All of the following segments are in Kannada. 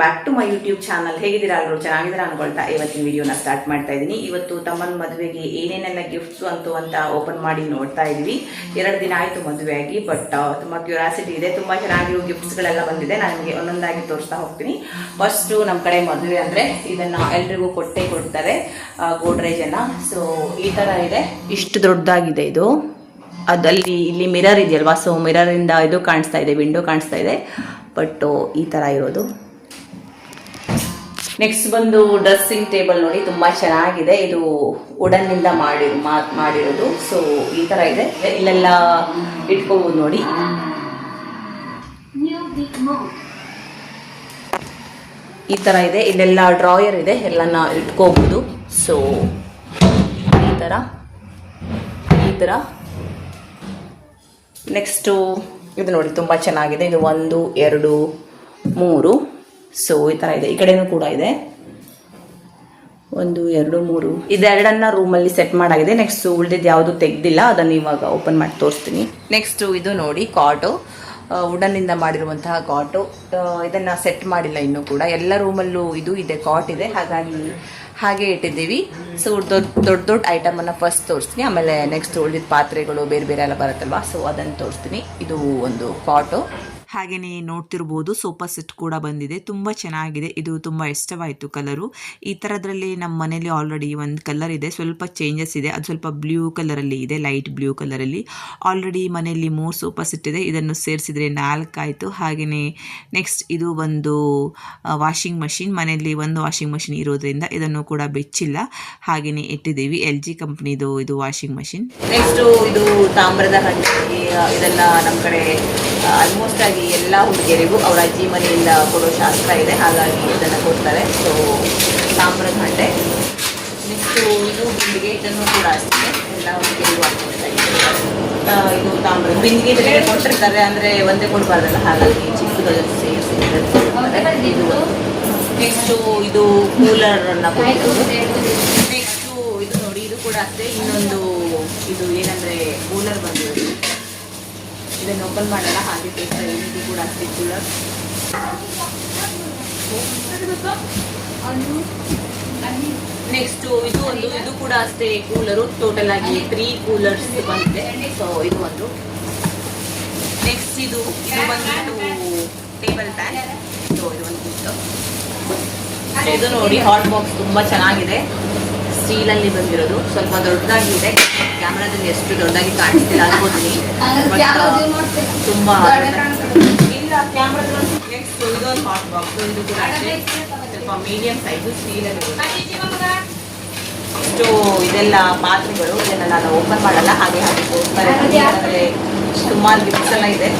Back to my YouTube channel. ಹೇಗಿದ್ದೀರಾ ಎಲ್ಲರೂ? ಚೆನ್ನಾಗಿದ್ದೀರಾ ಅನ್ಕೊಳ್ತಾ ಇವತ್ತಿನ ವಿಡಿಯೋನ ಸ್ಟಾರ್ಟ್ ಮಾಡ್ತಾ ಇದ್ದೀನಿ. ಇವತ್ತು ತಮ್ಮನ ಮದುವೆಗೆ ಏನೇನೆಲ್ಲ ಗಿಫ್ಟ್ಸ್ ಅಂತ ಓಪನ್ ಮಾಡಿ ನೋಡ್ತಾ ಇದೀವಿ. 2 ದಿನ ಆಯಿತು ಮದುವೆ ಆಗಿ, ಬಟ್ ತುಂಬ ಕ್ಯೂರಿಯಾಸಿಟಿ ಇದೆ. ತುಂಬ ಚೆನ್ನಾಗಿರೋ ಗಿಫ್ಟ್ಸ್ಗಳೆಲ್ಲ ಬಂದಿದೆ. ನಾನು ನಿಮಗೆ ಒಂದೊಂದಾಗಿ ತೋರಿಸ್ತಾ ಹೋಗ್ತೀನಿ. ಫಸ್ಟು ನಮ್ಮ ಕಡೆ ಮದುವೆ ಅಂದರೆ ಇದನ್ನು ಎಲ್ರಿಗೂ ಕೊಡ್ತಾರೆ, ಗೋಡ್ರೇಜ್ ಅನ್ನ. ಸೊ ಈ ಥರ ಇದೆ, ಇಷ್ಟು ದೊಡ್ಡದಾಗಿದೆ ಇದು. ಅದಲ್ಲಿ ಇಲ್ಲಿ ಮಿರರ್ ಇದೆಯಲ್ವಾ, ಸೊ ಮಿರರಿಂದ ಇದು ಕಾಣಿಸ್ತಾ ಇದೆ, ವಿಂಡೋ ಕಾಣಿಸ್ತಾ ಇದೆ. ಬಟ್ ಈ ಥರ ಇರೋದು. ನೆಕ್ಸ್ಟ್ ಬಂದು ಡ್ರೆಸ್ಸಿಂಗ್ ಟೇಬಲ್ ನೋಡಿ, ತುಂಬ ಚೆನ್ನಾಗಿದೆ. ಇದು ವುಡನ್ನಿಂದ ಮಾಡಿರೋದು. ಸೊ ಈ ಥರ ಇದೆ, ಇಲ್ಲೆಲ್ಲ ಇಟ್ಕೋಬೋದು ನೋಡಿ. ಈ ಥರ ಇದೆ, ಇಲ್ಲೆಲ್ಲ ಡ್ರಾಯರ್ ಇದೆ, ಎಲ್ಲನ ಇಟ್ಕೋಬೋದು. ಸೊ ಈ ಥರ ನೆಕ್ಸ್ಟು ಇದು ನೋಡಿ, ತುಂಬ ಚೆನ್ನಾಗಿದೆ. ಇದು 1 2 3. ಸೊ ಈ ಥರ ಇದೆ. ಈ ಕಡೆನೂ ಕೂಡ ಇದೆ 1 2 3. ಇದೆರಡನ್ನ ರೂಮಲ್ಲಿ ಸೆಟ್ ಮಾಡಾಗಿದೆ. ನೆಕ್ಸ್ಟ್ ಉಳಿದಿದ್ದು ಯಾವುದು ತೆಗ್ದಿಲ್ಲ, ಅದನ್ನು ಇವಾಗ ಓಪನ್ ಮಾಡಿ ತೋರಿಸ್ತೀನಿ. ನೆಕ್ಸ್ಟು ಇದು ನೋಡಿ, ಕಾಟು, ವುಡನ್ನಿಂದ ಮಾಡಿರುವಂತಹ ಕಾಟು. ಇದನ್ನು ಸೆಟ್ ಮಾಡಿಲ್ಲ ಇನ್ನೂ ಕೂಡ. ಎಲ್ಲ ರೂಮಲ್ಲೂ ಇದು ಇದೆ, ಕಾಟ್ ಇದೆ, ಹಾಗೆ ಇಟ್ಟಿದ್ದೀವಿ. ಸೊ ದೊಡ್ಡ ಐಟಮನ್ನು ಫಸ್ಟ್ ತೋರಿಸ್ತೀನಿ, ಆಮೇಲೆ ನೆಕ್ಸ್ಟ್ ಉಳಿದಿದ್ದ ಪಾತ್ರೆಗಳು ಬೇರೆ ಬೇರೆ ಎಲ್ಲ ಬರುತ್ತಲ್ವಾ, ಸೊ ಅದನ್ನು ತೋರಿಸ್ತೀನಿ. ಇದು ಒಂದು ಕಾಟು. ಹಾಗೆಯೇ ನೋಡ್ತಿರ್ಬೋದು, ಸೋಫಾ ಸೆಟ್ ಕೂಡ ಬಂದಿದೆ. ತುಂಬ ಚೆನ್ನಾಗಿದೆ. ಇದು ತುಂಬ ಇಷ್ಟವಾಯಿತು ಕಲರು. ಈ ಥರದ್ರಲ್ಲಿ ನಮ್ಮ ಮನೇಲಿ ಆಲ್ರೆಡಿ ಒಂದು ಕಲರ್ ಇದೆ, ಸ್ವಲ್ಪ ಚೇಂಜಸ್ ಇದೆ. ಅದು ಸ್ವಲ್ಪ ಬ್ಲೂ ಕಲರಲ್ಲಿ ಇದೆ, ಲೈಟ್ ಬ್ಲೂ ಕಲರಲ್ಲಿ. ಆಲ್ರೆಡಿ ಮನೆಯಲ್ಲಿ 3 ಸೋಫಾ ಸೆಟ್ ಇದೆ, ಇದನ್ನು ಸೇರಿಸಿದ್ರೆ 4 ಆಯಿತು. ಹಾಗೆಯೇ ನೆಕ್ಸ್ಟ್ ಇದು ಒಂದು ವಾಷಿಂಗ್ ಮಷಿನ್. ಮನೆಯಲ್ಲಿ ಒಂದು ವಾಷಿಂಗ್ ಮಷಿನ್ ಇರೋದ್ರಿಂದ ಇದನ್ನು ಕೂಡ ಬೆಚ್ಚಿಲ್ಲ, ಹಾಗೆಯೇ ಇಟ್ಟಿದ್ದೀವಿ. LG ಕಂಪ್ನಿದು ಇದು ವಾಷಿಂಗ್ ಮಷಿನ್. ನೆಕ್ಸ್ಟು ಇದು ತಾಮ್ರದ ಹಂಡೆ. ಇದೆಲ್ಲ ನಮ್ಮ ಕಡೆ ಆಲ್ಮೋಸ್ಟ್ ಆಗಿ ಎಲ್ಲ ಹುಡುಗಿಯರಿಗೂ ಅವರ ಅಜ್ಜಿ ಮನೆಯಿಂದ ಕೊಡೋ ಶಾಸ್ತ್ರ ಇದೆ, ಹಾಗಾಗಿ ಇದನ್ನು ಕೊಡ್ತಾರೆ. ಸೊ ತಾಮ್ರದ ಹಂಡೆ. ನೆಕ್ಸ್ಟು ಇದು ಬಿಂದಿಗೆ, ಇದನ್ನು ಕೂಡ ಅಷ್ಟೇ ಎಲ್ಲ ಹುಡುಗಿಯರಿಗೂ ಹಾಕ್ಕೊಡ್ತಾರೆ. ಇದು ತಾಮ್ರದ ಬಿಂದಿಗೆ ಜೊತೆಗೆ ಕೊಟ್ಟಿರ್ತಾರೆ, ಅಂದರೆ ಒಂದೇ ಕೊಡಬಾರ್ದಲ್ಲ, ಹಾಗಾಗಿ ಚಿಕ್ಕದು ಸೇರಿಸಿ ಇದು. ನೆಕ್ಸ್ಟು ಇದು ಕೂಲರನ್ನು ಕೊಡ್ಬೋದು. ನೆಕ್ಸ್ಟು ಇದು ನೋಡಿ, ಇದು ಕೂಡ ಅಷ್ಟೇ. ಇನ್ನೊಂದು ಇದು ಏನಂದರೆ ಕೂಲರ್ ಬಂದಿರೋದು, ಇದನ್ನು ಓಪನ್ ಮಾಡಲ್ಲ, ಹಾಗೆ ಇದು ಕೂಡ ಅಷ್ಟೇ ಕೂಲರ್. ನೆಕ್ಸ್ಟು ಇದು ಕೂಡ ಅಷ್ಟೇ ಕೂಲರು. ಟೋಟಲ್ ಆಗಿ 3 ಕೂಲರ್ಸ್ ಬಂದಿದೆ. ಸೊ ಇದು ಒಂದು. ನೆಕ್ಸ್ಟ್ ಇದು ಬಂದ್ಬಿಟ್ಟು ಟೇಬಲ್ ಫ್ಯಾನ್. ಸೊ ಇದು ಒಂದು ಗಿಫ್ಟ್. ಇದು ನೋಡಿ, ಹಾಟ್ ಬಾಕ್ಸ್ ತುಂಬ ಚೆನ್ನಾಗಿದೆ, ಸ್ಟೀಲಲ್ಲಿ ಬಂದಿರೋದು. ಸ್ವಲ್ಪ ದೊಡ್ಡದಾಗಿದೆ, ಕ್ಯಾಮ್ರಾದಲ್ಲಿ ಎಷ್ಟು ದೊಡ್ಡದಾಗಿ ಕಾಣಿಸ್ತಿಲ್ಲ ಅನ್ಕೋತೀನಿ, ತುಂಬ ಇಲ್ಲ ಕ್ಯಾಮ್ರಾದಲ್ಲಿ. ನೆಕ್ಸ್ಟ್ ಇದೊಂದು ಹಾಟ್ ಬಾಕ್ಸ್. ಇದು ಕೂಡ ಅಷ್ಟೇ ಸ್ವಲ್ಪ ಮೀಡಿಯಂ ಸೈಜು, ಸ್ಟೀಲಲ್ಲಿ. ಇಷ್ಟು ಇದೆಲ್ಲ ಪಾತ್ರೆಗಳು, ಇದನ್ನು ನಾನು ಓಪನ್ ಮಾಡಲ್ಲ, ಹಾಗೆ ತೋರಿಸ್ತಾರೆ. ಅಂದರೆ ಸುಮಾರು ಗಿಫ್ಟ್ಸ್ ಎಲ್ಲ ಇದೆ,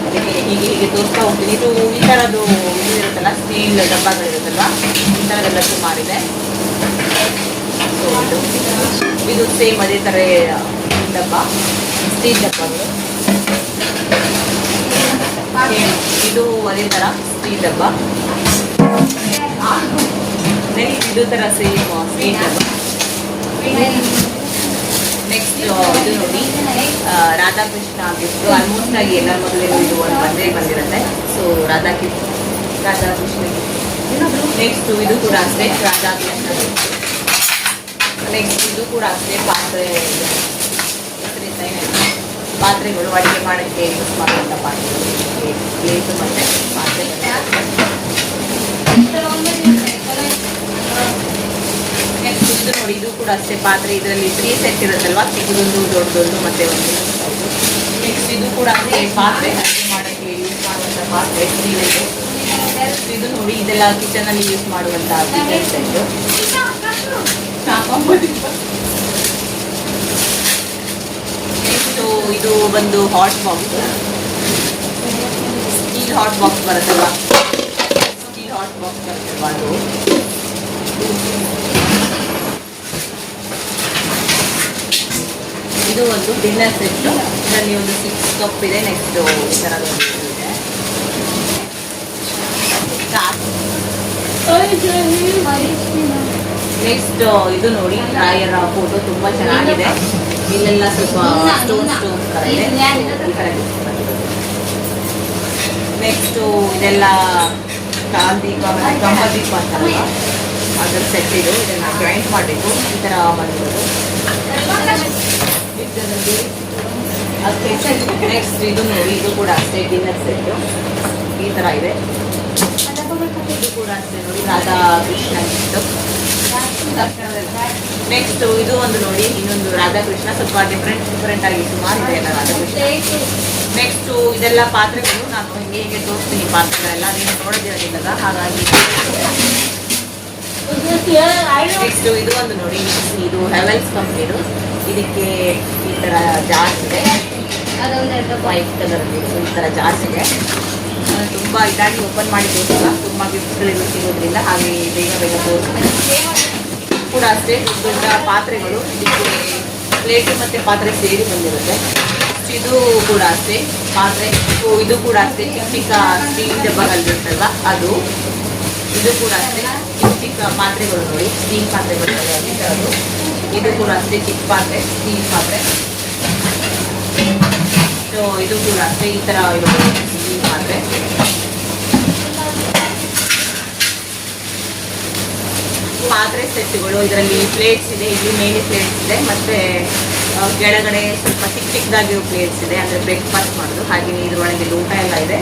ಅದಕ್ಕೆ ಹೀಗೆ ತೋರಿಸ್ತಾ ಹೋಗ್ತೀನಿ. ಇದು ಈ ಥರದ್ದು ಇದು ಇರುತ್ತಲ್ಲ, ಸ್ಟೀಲ್ ಡಬ್ಬಗಳಿರುತ್ತಲ್ವ, ಈ ಥರದ್ದೆಲ್ಲ ಸುಮಾರಿದೆ. ಇದು ಸೇಮ್ ಅದೇ ಥರ ಡಬ್ಬ, ಸ್ಟೀಲ್ ಡಬ್ಬಗಳು. ಇದು ಅದೇ ಥರ ಸ್ಟೀಲ್ ಡಬ್ಬ. ಇದು ಥರ ಸೇಮ್ ಸ್ಟೀಲ್ ಡಬ್ಬ. ನೆಕ್ಸ್ಟ್ ಇದು ನೋಡಿ, ರಾಧಾಕೃಷ್ಣ ಗಿಫ್ಟು. ಆಲ್ಮೋಸ್ಟ್ ಆಗಿ ಎಲ್ಲ ಮದುವೆಗೂ ಇದು ಒಂದು ಬಂದಿರುತ್ತೆ. So Radhakrishna gift. ನೆಕ್ಸ್ಟ್ ಇದು ಕೂಡ ಅಷ್ಟೇ ರಾಧಾಕೃಷ್ಣ ಗಿಫ್ಟ್. ನೆಕ್ಸ್ಟ್ ಇದು ಕೂಡ ಅಷ್ಟೇ ಪಾತ್ರೆಗಳು, ಅಡುಗೆ ಮಾಡೋಕ್ಕೆ ಯೂಸ್ ಮಾಡುವಂಥ ಪಾತ್ರೆಗಳು, ಪ್ಲೇಟು ಮತ್ತು ಪಾತ್ರೆಗಳು. ನೆಕ್ಸ್ಟ್ ಇದು ನೋಡಿ, ಇದು ಕೂಡ ಅಷ್ಟೇ ಪಾತ್ರೆ. ಇದರಲ್ಲಿ 3 ಸೆಟ್ ಇರುತ್ತಲ್ವ, ಚಿಕ್ಕದೊಂದು, ದೊಡ್ಡದೊಂದು ಮತ್ತು ಒಂದು. ನೆಕ್ಸ್ಟ್ ಇದು ಕೂಡ ಅಷ್ಟೇ ಪಾತ್ರೆ, ಅಡುಗೆ ಮಾಡೋಕ್ಕೆ ಯೂಸ್ ಮಾಡುವಂಥ ಪಾತ್ರೆ, ಸ್ಟೀಲಿಂದು. ಇದು ನೋಡಿ, ಇದೆಲ್ಲ ಕಿಚನಲ್ಲಿ ಯೂಸ್ ಮಾಡುವಂಥ ಕಿಚನ್ ಸೆಟ್ಟು. ನೆಕ್ಸ್ಟು ಇದು ಒಂದು hot box, steel hot box ಬರುತ್ತಲ್ವ, ಅದು. ಇದು ಒಂದು ಡಿನ್ನರ್ ಸೆಟ್ಟು. ಇದರಲ್ಲಿ ಒಂದು 6 ಕಪ್ ಇದೆ. ನೆಕ್ಸ್ಟು ಈ ಥರದ್ದು ಇದೆ. ನೆಕ್ಸ್ಟ್ ಇದು ನೋಡಿ, ರಾಯರ ಫೋಟೋ ತುಂಬ ಚೆನ್ನಾಗಿದೆ. ಇಲ್ಲೆಲ್ಲ ಸ್ವಲ್ಪ ಸ್ಟೋನ್ ಥರ ಇದೆ. ನೆಕ್ಸ್ಟು ಇದೆಲ್ಲ ಕಾಲ್ದೀಪ ಮತ್ತು ಗಂಬದೀಪ ಅಂತಾರಲ್ಲ ಅದರ ಸೆಟ್ ಇದು. ಇದನ್ನು ಜಾಯಿಂಟ್ ಮಾಡಬೇಕು. ಈ ಥರ ಬಂದಿರೋದು. ನೆಕ್ಸ್ಟ್ ಇದು ನೋಡಿ, ಇದು ಕೂಡ ಅಷ್ಟೇ ಡಿನ್ನರ್ ಸೆಟ್ಟು ಈ ಥರ ಇದೆ. ಇದು ಕೂಡ ಅಷ್ಟೇ ನೋಡಿ, ರಾಧಾ ಕೃಷ್ಣ ಇತ್ತು. ನೆಕ್ಸ್ಟ್ ಇದು ಒಂದು ನೋಡಿ, ಇನ್ನೊಂದು ರಾಧಾಕೃಷ್ಣ, ಸ್ವಲ್ಪ ಡಿಫ್ರೆಂಟ್ ಆಗಿ ಸುಮಾರು ಇದೆ ಎಲ್ಲ ರಾಧಾಕೃಷ್ಣ. ನೆಕ್ಸ್ಟ್ ಇದೆಲ್ಲ ಪಾತ್ರೆಗಳು. ನಾನು ಹೇಗೆ ತೋರಿಸ್ತೀನಿ ಪಾತ್ರೆಗಳೆಲ್ಲ, ನೀನು ನೋಡೋದಿರೋದಿಲ್ಲ ಹಾಗಾಗಿ. ನೆಕ್ಸ್ಟ್ ಇದು ಒಂದು ನೋಡಿ, ಇದು ಹೆವೆಲ್ಸ್ ಕಂಪ್ನಿದು. ಇದಕ್ಕೆ ಈ ಥರ ಜಾರ್ಸ್ ಇದೆ, ವೈಟ್ ಕಲರಲ್ಲಿ ಈ ಥರ ಜಾರ್ಸ್ ಇದೆ. ತುಂಬ ಇದಾಗಿ ಓಪನ್ ಮಾಡಿ ತೋರಿಸಲ್ಲ, ತುಂಬ ಗಿಫ್ಟ್ಗಳಿಗೂ ಸಿಗೋದ್ರಿಂದ ಹಾಗೆ ಬೇಗ ತೋರಿಸ್ತೀನಿ. ಕೂಡ ಅಷ್ಟೇ ದೊಡ್ಡ ಪಾತ್ರೆಗಳು. ಇದಕ್ಕೆ ಪ್ಲೇಟು ಮತ್ತು ಪಾತ್ರೆ ಸೇರಿ ಬಂದಿರುತ್ತೆ. ಇದು ಕೂಡ ಅಷ್ಟೇ ಪಾತ್ರೆ. ಇದು ಕೂಡ ಅಷ್ಟೇ ಚಿಕ್ಕ ಚಿಕ್ಕ ಸ್ಟೀಲ್ ಡಬ್ಬಗಳಿರುತ್ತಲ್ವ ಅದು. ಇದು ಕೂಡ ಅಷ್ಟೇ ಚಿಕ್ಕ ಚಿಕ್ಕ ಪಾತ್ರೆಗಳು ನೋಡಿ, ಸ್ಟೀಲ್ ಪಾತ್ರೆಗಳು ಅದು. ಇದು ಕೂಡ ಅಷ್ಟೇ ಚಿಕ್ಕ ಪಾತ್ರೆ, ಸ್ಟೀಲ್ ಪಾತ್ರೆ. ಸೊ ಇದು ಕೂಡ ಅಷ್ಟೇ ಈ ಥರ ಇರೋದು ಸ್ಟೀಲ್ ಪಾತ್ರೆ. ಪಾತ್ರೆ ಸೆಟ್ಗಳು. ಇದರಲ್ಲಿ ಪ್ಲೇಟ್ಸ್ ಇದೆ, ಇಲ್ಲಿ ಮೇಲೆ ಪ್ಲೇಟ್ಸ್ ಇದೆ, ಮತ್ತು ಕೆಳಗಡೆ ಸ್ವಲ್ಪ ಚಿಕ್ಕ ಚಿಕ್ಕದಾಗಿರೋ ಪ್ಲೇಟ್ಸ್ ಇದೆ, ಅಂದರೆ ಬ್ರೇಕ್ಫಾಸ್ಟ್ ಮಾಡೋದು. ಹಾಗೆಯೇ ಇದರೊಳಗೆ ಊಟ ಎಲ್ಲ ಇದೆ.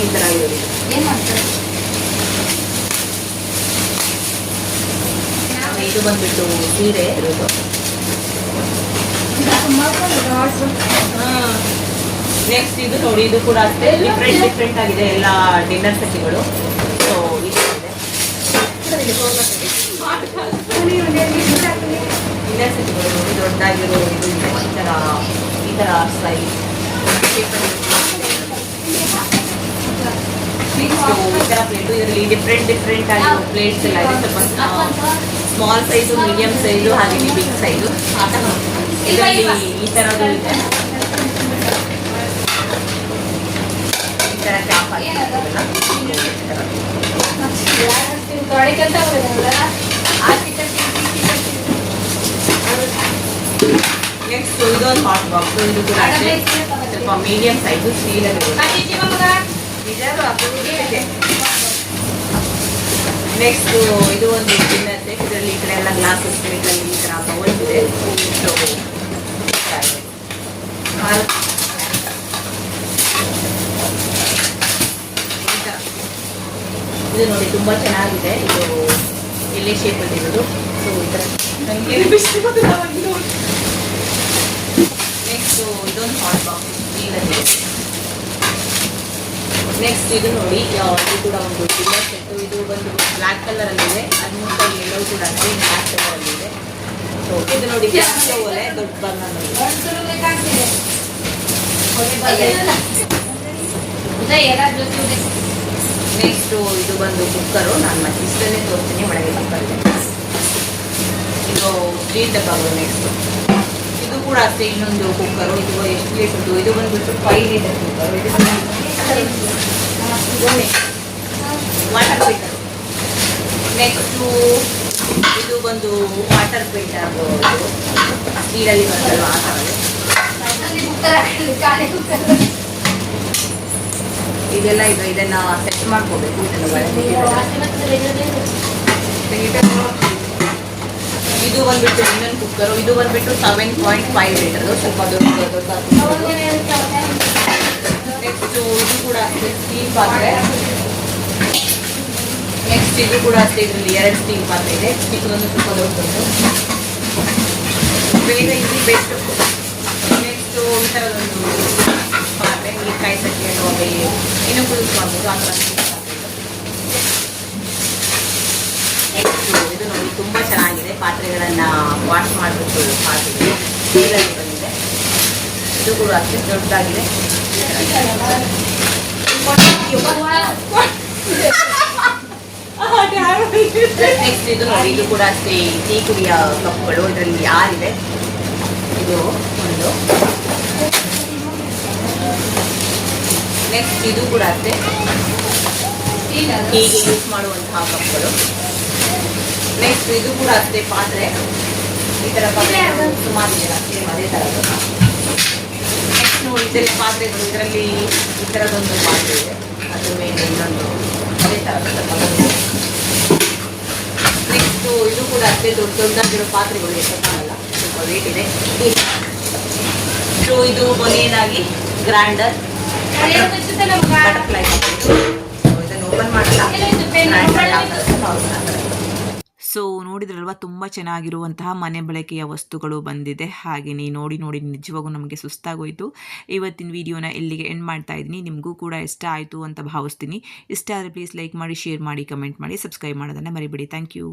ಈ ಥರ ಇರೋದು. ಇದು ಬಂದ್ಬಿಟ್ಟು ಸೀರೆ ಇರೋದು. ನೆಕ್ಸ್ಟ್ ಇದು ನೋಡಿ, ಇದು ಕೂಡ ಅಷ್ಟೇ ಡಿಫ್ರೆಂಟ್ ಆಗಿದೆ ಎಲ್ಲ ಡಿನ್ನರ್ ಸೆಟ್ಗಳು. ಸೊ ಇದು ಇದೆ ಡಿನ್ನರ್ ಸೆಟ್ಗಳು ನೋಡಿ, ದೊಡ್ಡದಾಗಿರೋ ಇದು ಇದೆ. ಈ ಥರ ಸ್ಟೈಲ್. ನೆಕ್ಸ್ಟು ಈ ಥರ ಪ್ಲೇಟು. ಇದರಲ್ಲಿ ಡಿಫ್ರೆಂಟ್ ಆಗಿರೋ ಪ್ಲೇಟ್ಸ್ ಎಲ್ಲ ಇದೆ. ಸ್ವಲ್ಪ ಸ್ಮಾಲ್ ಸೈಜು, ಮೀಡಿಯಂ ಸೈಜು, ಹಾಗೆಯೇ ಬಿಗ್ ಸೈಜು. ಇದರಲ್ಲಿ ಈ ಥರದ್ದು ಇದೆ. ಈ ಥರ ಕ್ಯಾಪ್ ಆಗಿರೋದಲ್ಲ. ನೆಕ್ಸ್ಟ್ ಇದೊಂದು ಹಾಟ್ ಬಾಕ್ಸ್. ಇದು ಕೂಡ ಸ್ವಲ್ಪ ಮೀಡಿಯಂ ಸೈಜು, ಸ್ಟೀಲಲ್ಲಿ. ನೆಕ್ಸ್ಟ್ ಇದು ಒಂದು ಡಿನ್ನರ್ ಸೆಟ್. ಇದರಲ್ಲಿ ಈ ಕಡೆ ಎಲ್ಲ ಗ್ಲಾಸಸ್, ಇದರಲ್ಲಿ ಈ ಥರ ಬೌಲ್ಸ್ ಇದೆ. ಇದು ನೋಡಿ ತುಂಬ ಚೆನ್ನಾಗಿದೆ. ಇದು ಎಲೆ ಶೇಪಲ್ಲಿ ಇರೋದು. ಸೊ ಈ ಥರ ನೆಕ್ಸ್ಟ್ ಇದೊಂದು ಹಾಟ್ ಬಾಕ್ಸ್ ಸ್ಟೀಲಲ್ಲಿ. ನೆಕ್ಸ್ಟ್ ಇದು ನೋಡಿ, ಇದು ಕೂಡ ಒಂದು ಡಿನ್ನರ್ ಸೆಟ್ಟು. ಇದು ಬಂದು ಬ್ಲ್ಯಾಕ್ ಕಲರಲ್ಲಿದೆ. ಅದು ಮುಂದೆ ಎಲ್ಲವೂ ಕೂಡ ಬ್ಲ್ಯಾಕ್ ಕಲರಲ್ಲಿದೆ. ಸೊ ಇದು ನೋಡಿ ಒಲೆ, ದೊಡ್ಡ ಬರ್ನರ್. ನೆಕ್ಸ್ಟು ಇದು ಬಂದು ಕುಕ್ಕರು. ನಾನು ಮತ್ತೆ ಇಷ್ಟನ್ನೇ ತೋರಿಸ್ತೀನಿ, ಒಳಗೆ ಕುಕ್ಕರ್ ಇದೆ. ಇದು ಸ್ಟೀಲ್ ಡಬ್ಬಗಳು. ನೆಕ್ಸ್ಟ್ ಇದು ಕೂಡ ಅಷ್ಟೇ ಇನ್ನೊಂದು ಕುಕ್ಕರು. ಇದು ಎಷ್ಟು ಲೀಟರ್ದು? ಇದು ಬಂದ್ಬಿಟ್ಟು 5 ಲೀಟರ್ ಕುಕ್ಕರು. ಇದು ವಾಟರ್ ಫಿಲ್ಟರ್. ನೆಕ್ಸ್ಟು ಇದು ಬಂದು ವಾಟರ್ ಫಿಲ್ಟರ್ ಸ್ಟೀಲಲ್ಲಿ ಬರ್ತಲ್ವ ಆ ಥರದ್ದು. ಇದೆಲ್ಲ ಇದು. ಇದನ್ನು ಸೆಟ್ ಮಾಡ್ಕೋಬೇಕು. ಇದನ್ನು ಇದು ಬಂದ್ಬಿಟ್ಟು ಇನ್ನೊಂದು ಕುಕ್ಕರು. ಇದು ಬಂದ್ಬಿಟ್ಟು 7.5 ಲೀಟರ್ದು, ಸ್ವಲ್ಪ ದೊಡ್ಡ. ನೆಕ್ಸ್ಟು ಇದು ಕೂಡ ಅಷ್ಟೇ ಸ್ಟೀಲ್ ಪಾತ್ರೆ. ನೆಕ್ಸ್ಟ್ ಇದು ಕೂಡ ಅಷ್ಟೇ. ಇದರಲ್ಲಿ 2 ಸ್ಟೀಲ್ ಪಾತ್ರೆ ಇದೆ. ಚಿಕ್ಕದೊಂದು, ಸ್ವಲ್ಪ ದೊಡ್ಡದೊಂದು. ಬೇಗ ಇದು ಬೆಸ್ಟ್. ನೆಕ್ಸ್ಟು ಈ ಥರದೊಂದು ಪಾತ್ರೆ, ಕಾಯಿ ಸಕ್ಕಿ ಅಥವಾ ಇನ್ನೂ ಕುದಿಸ್ ಮಾಡ್ಬೋದು ಆ ಥರ ಸ್ಟೀಲ್ ಪಾತ್ರೆ. ನೆಕ್ಸ್ಟು ಇದು ನೋಡಿ, ತುಂಬ ಚೆನ್ನಾಗಿದೆ. ಪಾತ್ರೆಗಳನ್ನು ವಾಶ್ ಮಾಡಿಬಿಟ್ಟು ಹಾಕಿದೆ. ಸ್ಟೀಲಲ್ಲಿ ಬಂದಿದೆ. ಇದು ಕೂಡ ಅಷ್ಟೇ ದೊಡ್ಡದಾಗಿದೆ. ನೆಕ್ಸ್ಟ್ ಇದು ನೋಡಿ, ಇದು ಕೂಡ ಅಷ್ಟೇ ಟೀ ಕುಡಿಯ ಕಪ್ಗಳು. ಇದರಲ್ಲಿ 6 ಇದೆ. ಇದು ಒಂದು. ನೆಕ್ಸ್ಟ್ ಇದು ಕೂಡ ಅಷ್ಟೇ ಹೀಗೆ ಯೂಸ್ ಮಾಡುವಂತಹ ಕಪ್ಗಳು. ನೆಕ್ಸ್ಟ್ ಇದು ಕೂಡ ಅಷ್ಟೇ ಪಾತ್ರೆ. ಈ ಥರ ಪಾತ್ರೆ ಸುಮಾರು ಇದೆ, ಸೇಮ್ ಅದೇ ಥರದ್ದು. ನೆಕ್ಸ್ಟ್ ನೋಡಿ, ಇದೆಲ್ಲ ಪಾತ್ರೆಗಳು. ಇದರಲ್ಲಿ ಈ ಥರದೊಂದು ಪಾತ್ರೆ ಇದೆ. ಅದ್ರ ಮೇಲೆ ಇನ್ನೊಂದು ಅದೇ ಥರ ನೆಕ್ಸ್ಟು ಇದು ಕೂಡ ಅಷ್ಟೇ ದೊಡ್ಡದಾಗಿರೋ ಪಾತ್ರೆಗಳು ಎಷ್ಟೊತ್ತಾಗಲ್ಲ, ಸ್ವಲ್ಪ ವೇಟ್ ಇದೆ. ಸೊ ಇದು ಕೊನೆಯದಾಗಿ ಗ್ರೈಂಡರ್ ಬಟರ್ಫ್ಲೈ. ಇದನ್ನು ಓಪನ್ ಮಾಡಲ್ಲ. ಸೊ ನೋಡಿದ್ರಲ್ವ, ತುಂಬ ಚೆನ್ನಾಗಿರುವಂತಹ ಮನೆ ಬಳಕೆಯ ವಸ್ತುಗಳು ಬಂದಿದೆ. ಹಾಗೆಯೇ ನೋಡಿ ನಿಜವಾಗೂ ನಮಗೆ ಸುಸ್ತಾಗೋಯಿತು. ಇವತ್ತಿನ ವಿಡಿಯೋನ ಇಲ್ಲಿಗೆ ಎಂಡ್ ಮಾಡ್ತಾ ಇದ್ದೀನಿ. ನಿಮಗೂ ಕೂಡ ಇಷ್ಟ ಆಯಿತು ಅಂತ ಭಾವಿಸ್ತೀನಿ. ಇಷ್ಟ ಆದರೆ ಪ್ಲೀಸ್ ಲೈಕ್ ಮಾಡಿ, ಶೇರ್ ಮಾಡಿ, ಕಮೆಂಟ್ ಮಾಡಿ, ಸಬ್ಸ್ಕ್ರೈಬ್ ಮಾಡೋದನ್ನು ಮರಿಬೇಡಿ. Thank you.